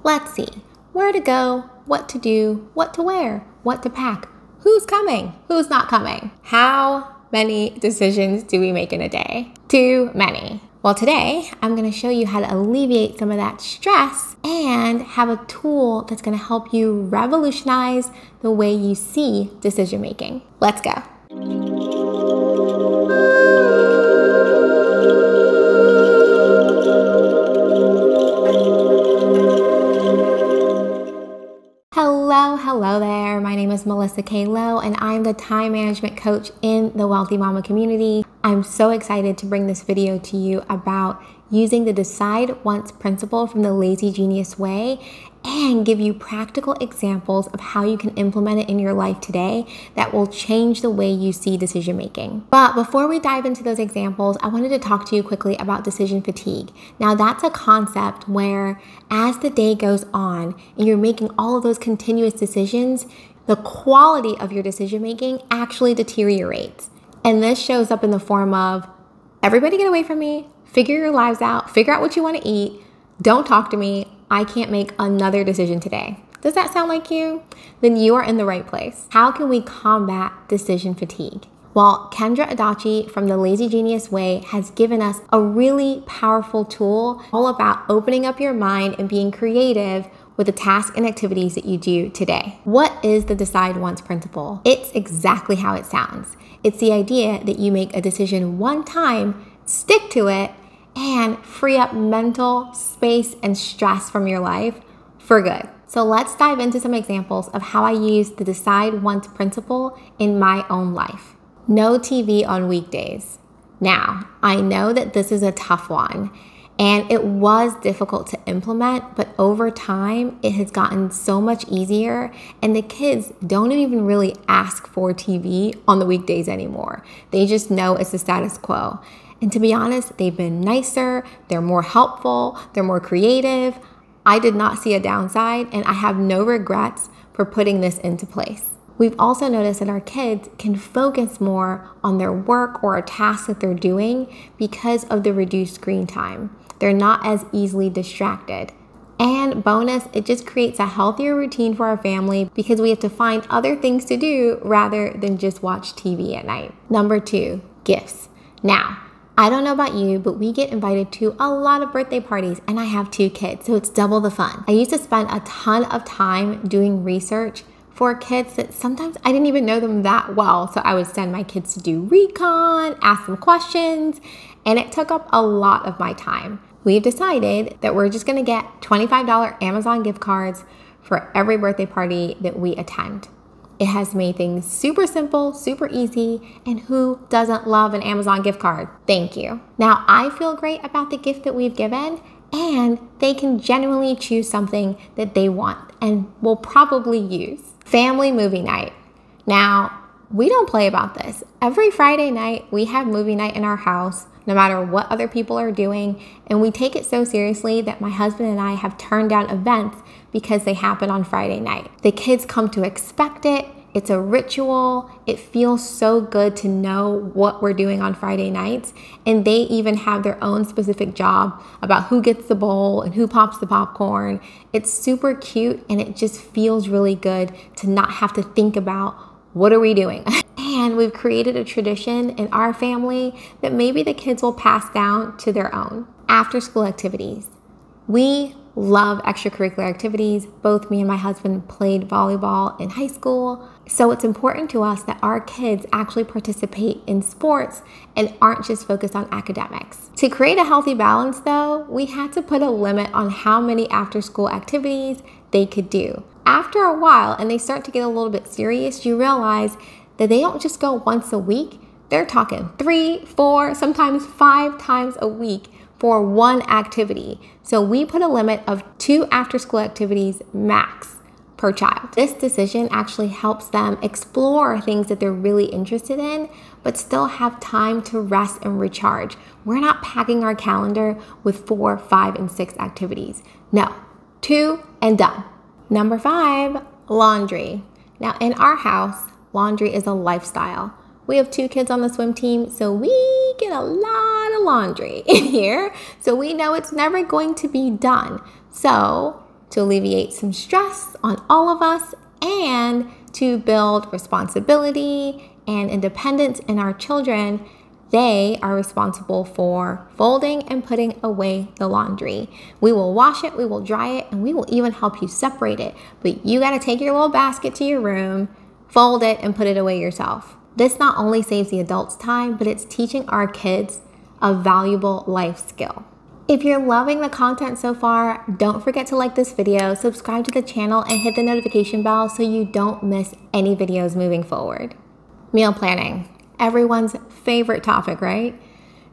Let's see. Where to go, what to do, what to wear, what to pack, who's coming, who's not coming. How many decisions do we make in a day? Too many. Well, today I'm going to show you how to alleviate some of that stress and have a tool that's going to help you revolutionize the way you see decision making. Let's go. Hello there. My name is Melissa K.Lo and I'm the time management coach in the Wealthy Mama community. I'm so excited to bring this video to you about using the decide once principle from the Lazy Genius way and give you practical examples of how you can implement it in your life today that will change the way you see decision making. But before we dive into those examples, I wanted to talk to you quickly about decision fatigue. Now that's a concept where as the day goes on and you're making all of those continuous decisions, the quality of your decision making actually deteriorates. And this shows up in the form of, everybody get away from me, figure your lives out, figure out what you want to eat, don't talk to me, I can't make another decision today. Does that sound like you? Then you are in the right place. How can we combat decision fatigue? Well, Kendra Adachi from the Lazy Genius Way has given us a really powerful tool all about opening up your mind and being creative with the tasks and activities that you do today. What is the decide once principle? It's exactly how it sounds. It's the idea that you make a decision one time, stick to it, and free up mental space and stress from your life for good. So let's dive into some examples of how I use the decide once principle in my own life. No TV on weekdays. Now, I know that this is a tough one and it was difficult to implement, but over time it has gotten so much easier and the kids don't even really ask for TV on the weekdays anymore. They just know it's the status quo. And to be honest, they've been nicer, they're more helpful, they're more creative. I did not see a downside and I have no regrets for putting this into place. We've also noticed that our kids can focus more on their work or a task that they're doing because of the reduced screen time. They're not as easily distracted. And bonus, it just creates a healthier routine for our family because we have to find other things to do rather than just watch TV at night. Number 2, gifts. Now, I don't know about you, but we get invited to a lot of birthday parties and I have 2 kids, so it's double the fun. I used to spend a ton of time doing research for kids that sometimes I didn't even know them that well. So I would send my kids to do recon, ask them questions, and it took up a lot of my time. We've decided that we're just gonna get $25 Amazon gift cards for every birthday party that we attend. It has made things super simple, super easy, and who doesn't love an Amazon gift card? Thank you. Now, I feel great about the gift that we've given, and they can genuinely choose something that they want and will probably use. Family movie night. Now, we don't play about this. Every Friday night, we have movie night in our house, no matter what other people are doing, and we take it so seriously that my husband and I have turned down events because they happen on Friday night. The kids come to expect it. It's a ritual. It feels so good to know what we're doing on Friday nights, and they even have their own specific job about who gets the bowl and who pops the popcorn. It's super cute, and it just feels really good to not have to think about what are we doing. And we've created a tradition in our family that maybe the kids will pass down to their own. After school activities. We love extracurricular activities. Both me and my husband played volleyball in high school. So it's important to us that our kids actually participate in sports and aren't just focused on academics. To create a healthy balance though, we had to put a limit on how many after school activities they could do. After a while, and they start to get a little bit serious, you realize that they don't just go once a week. They're talking 3, 4, sometimes 5 times a week for one activity. So we put a limit of 2 after-school activities max per child. This decision actually helps them explore things that they're really interested in, but still have time to rest and recharge. We're not packing our calendar with 4, 5, and 6 activities. No, 2 and done. Number 5, laundry. Now in our house, laundry is a lifestyle. We have 2 kids on the swim team, so we get a lot of laundry in here. So we know it's never going to be done. So to alleviate some stress on all of us and to build responsibility and independence in our children. They are responsible for folding and putting away the laundry. We will wash it, we will dry it, and we will even help you separate it. But you got to take your little basket to your room, fold it, and put it away yourself. This not only saves the adults time, but it's teaching our kids a valuable life skill. If you're loving the content so far, don't forget to like this video, subscribe to the channel, and hit the notification bell so you don't miss any videos moving forward. Meal planning. Everyone's favorite topic, right?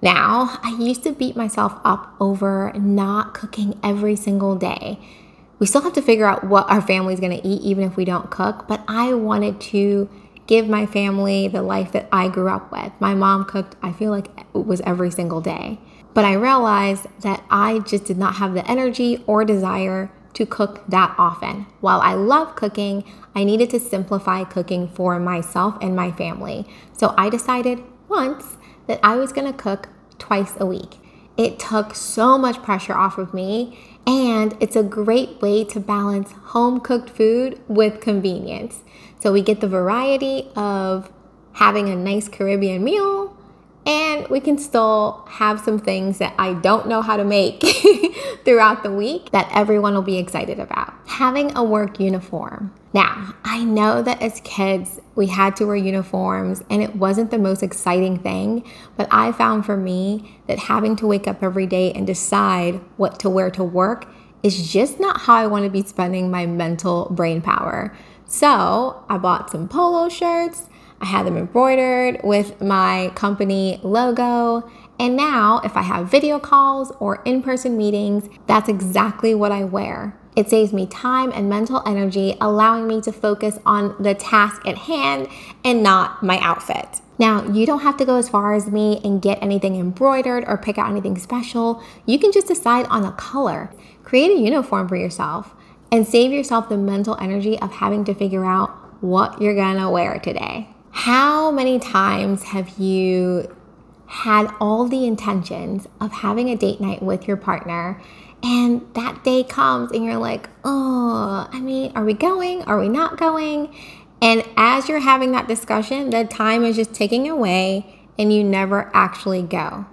Now, I used to beat myself up over not cooking every single day. We still have to figure out what our family's gonna eat even if we don't cook, but I wanted to give my family the life that I grew up with. My mom cooked, I feel like it was every single day. But I realized that I just did not have the energy or desire to cook that often. While I love cooking, I needed to simplify cooking for myself and my family. So I decided once that I was gonna cook twice a week. It took so much pressure off of me, and it's a great way to balance home-cooked food with convenience. So we get the variety of having a nice Caribbean meal, and we can still have some things that I don't know how to make throughout the week that everyone will be excited about. Having a work uniform. Now, I know that as kids, we had to wear uniforms and it wasn't the most exciting thing, but I found for me that having to wake up every day and decide what to wear to work is just not how I want to be spending my mental brain power. So I bought some polo shirts. I had them embroidered with my company logo. And now if I have video calls or in-person meetings, that's exactly what I wear. It saves me time and mental energy, allowing me to focus on the task at hand and not my outfit. Now, you don't have to go as far as me and get anything embroidered or pick out anything special. You can just decide on a color. Create a uniform for yourself and save yourself the mental energy of having to figure out what you're gonna wear today. How many times have you had all the intentions of having a date night with your partner, and that day comes and you're like, oh, are we going? Are we not going? And as you're having that discussion, the time is just ticking away and you never actually go.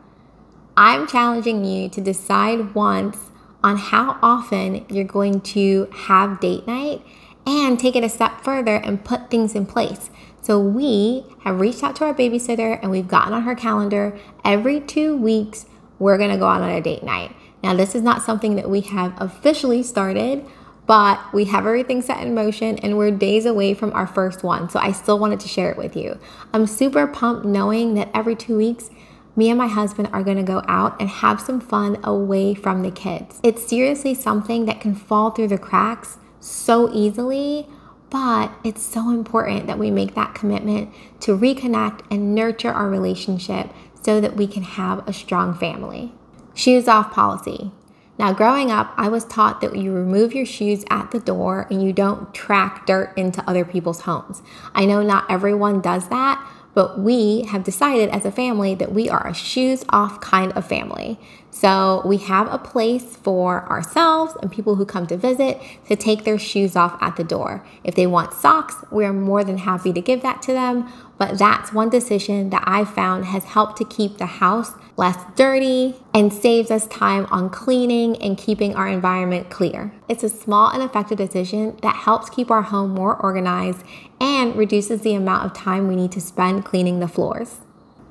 I'm challenging you to decide once on how often you're going to have date night and take it a step further and put things in place. So we have reached out to our babysitter and we've gotten on her calendar every 2 weeks, we're gonna go out on a date night. Now, this is not something that we have officially started, but we have everything set in motion and we're days away from our first one. So I still wanted to share it with you. I'm super pumped knowing that every 2 weeks, me and my husband are gonna go out and have some fun away from the kids. It's seriously something that can fall through the cracks so easily, but it's so important that we make that commitment to reconnect and nurture our relationship so that we can have a strong family. Shoes off policy. Now, growing up, I was taught that you remove your shoes at the door and you don't track dirt into other people's homes. I know not everyone does that, but we have decided as a family that we are a shoes off kind of family. So we have a place for ourselves and people who come to visit to take their shoes off at the door. If they want socks, we're more than happy to give that to them. But that's one decision that I found has helped to keep the house less dirty and saves us time on cleaning and keeping our environment clear. It's a small and effective decision that helps keep our home more organized and reduces the amount of time we need to spend cleaning the floors.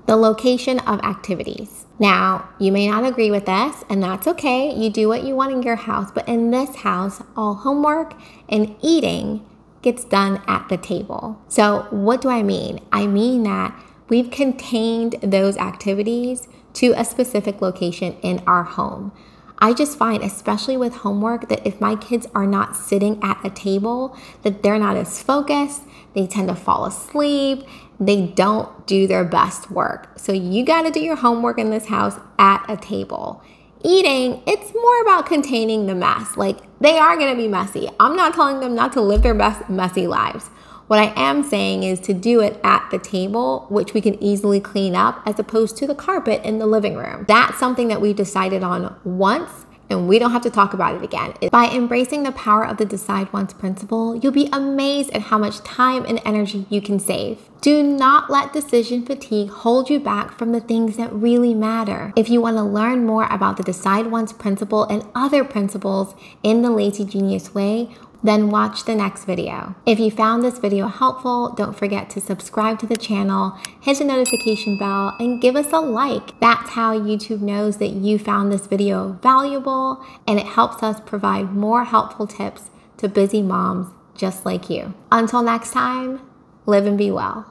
The location of activities. Now, you may not agree with this, and that's okay. You do what you want in your house, but in this house, all homework and eating gets done at the table. So what do I mean? I mean that we've contained those activities to a specific location in our home. I just find, especially with homework, that if my kids are not sitting at a table, that they're not as focused, they tend to fall asleep, they don't do their best work. So you gotta do your homework in this house at a table. Eating, it's more about containing the mess. Like, they are gonna be messy. I'm not telling them not to live their best messy lives. What I am saying is to do it at the table, which we can easily clean up, as opposed to the carpet in the living room. That's something that we've decided on once, and we don't have to talk about it again. By embracing the power of the decide once principle, you'll be amazed at how much time and energy you can save. Do not let decision fatigue hold you back from the things that really matter. If you want to learn more about the decide once principle and other principles in the Lazy Genius way, then watch the next video. If you found this video helpful, don't forget to subscribe to the channel, hit the notification bell, and give us a like. That's how YouTube knows that you found this video valuable, and it helps us provide more helpful tips to busy moms just like you. Until next time, live and be well.